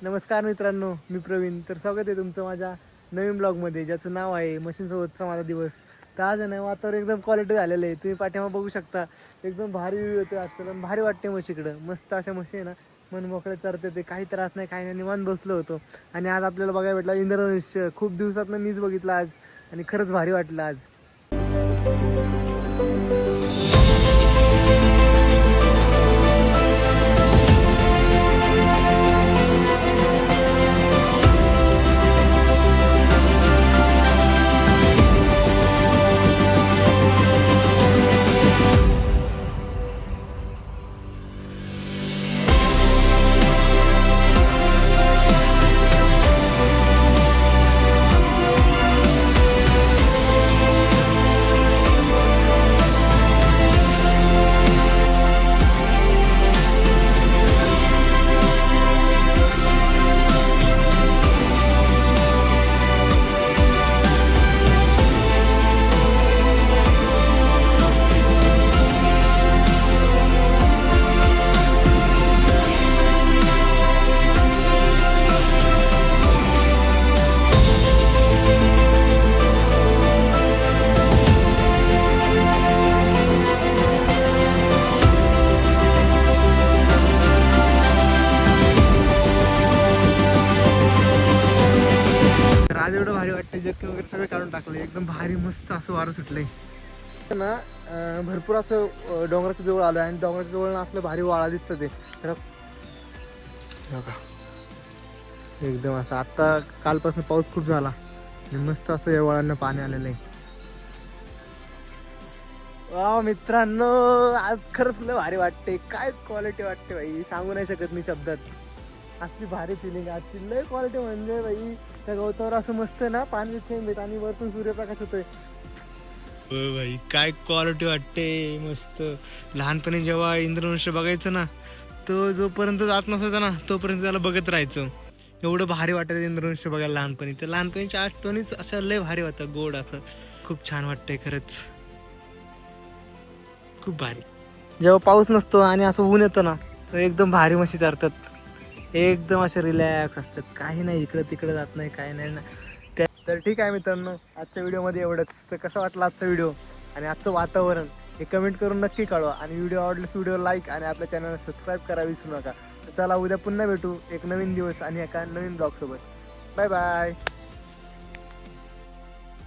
नमस्कार मित्रांनो, मी प्रवीण. तर स्वागत आहे तुमचं माझ्या नवीन ब्लॉगमध्ये, ज्याचं नाव आहे मशीनसोबतचा माझा दिवस. तर आज आहे ना, वातावरण एकदम क्वालिटी झालेलं आहे. तुम्ही पाठीमागे बघू शकता, एकदम भारी व्ह्यू येतो आजकाल. भारी वाटते म्हशीकडं. मस्त अशा म्हशी आहे ना, मन मोकळे चरते ते, काही त्रास नाही, काही नाही, निवांत बसलो होतो. आणि आज आपल्याला बघायला भेटला इंद्रधनुष्य. खूप दिवसातनं मीच बघितलं आज, आणि खरंच भारी वाटलं आज. आज एवढं भारी वाटतं, जर्किन वगैरे सगळं काढून टाकलं. एकदम भारी मस्त असं वारं सुटलंय ना. भरपूर असं डोंगराच्या जवळ आलं, आणि डोंगराच्या जवळ ना असलं भारी वाळा दिसतं ते. तर बघा, एकदम असं आता कालपासून पाऊस खूप झाला आणि मस्त असं या वळांना पाणी आलेलं आहे. वा मित्रांनो, आज खरंच लय भारी वाटते. काय क्वालिटी वाटते भाई, सांगू नाही शकत मी शब्दात. असली भारी फिलिंग आजची, लय क्वालिटी म्हणजे भाई. त्या गवतावर असं मस्त ना पाणी थेंब येत आणि वरतून सूर्यप्रकाश होतोय. भाई काय क्वालिटी वाटते, मस्त. लहानपणी जेव्हा इंद्रधनुष्य बघायचं ना, तो जोपर्यंत जात नसायचा ना, तोपर्यंत त्याला बघत राहायचं. एवढं भारी वाटायचं इंद्रधनुष्य बघायला लहानपणी. तर लहानपणीच्या आठवणीच अशा लय भारी होतं, गोड असं. खूप छान वाटतंय खरंच, खूप भारी. जेव्हा पाऊस नसतो आणि असं ऊन येतं ना, तर एकदम भारी म्हशी चारतात. एकदम असे रिलॅक्स असतात, काही नाही, इकडं तिकडे जात नाही, काही नाही ना. तर ठीक आहे मित्रांनो, आजच्या व्हिडिओमध्ये एवढंच. तर कसं वाटलं आजचा व्हिडिओ आणि आजचं वातावरण, हे कमेंट करून नक्की कळवा. आणि व्हिडिओ आवडल्यास व्हिडिओ लाईक आणि आपल्या चॅनलला सबस्क्राईब करा विसरू नका. तर चला, उद्या पुन्हा भेटू एक नवीन दिवस आणि एका नवीन ब्लॉग सोबत. Bye bye.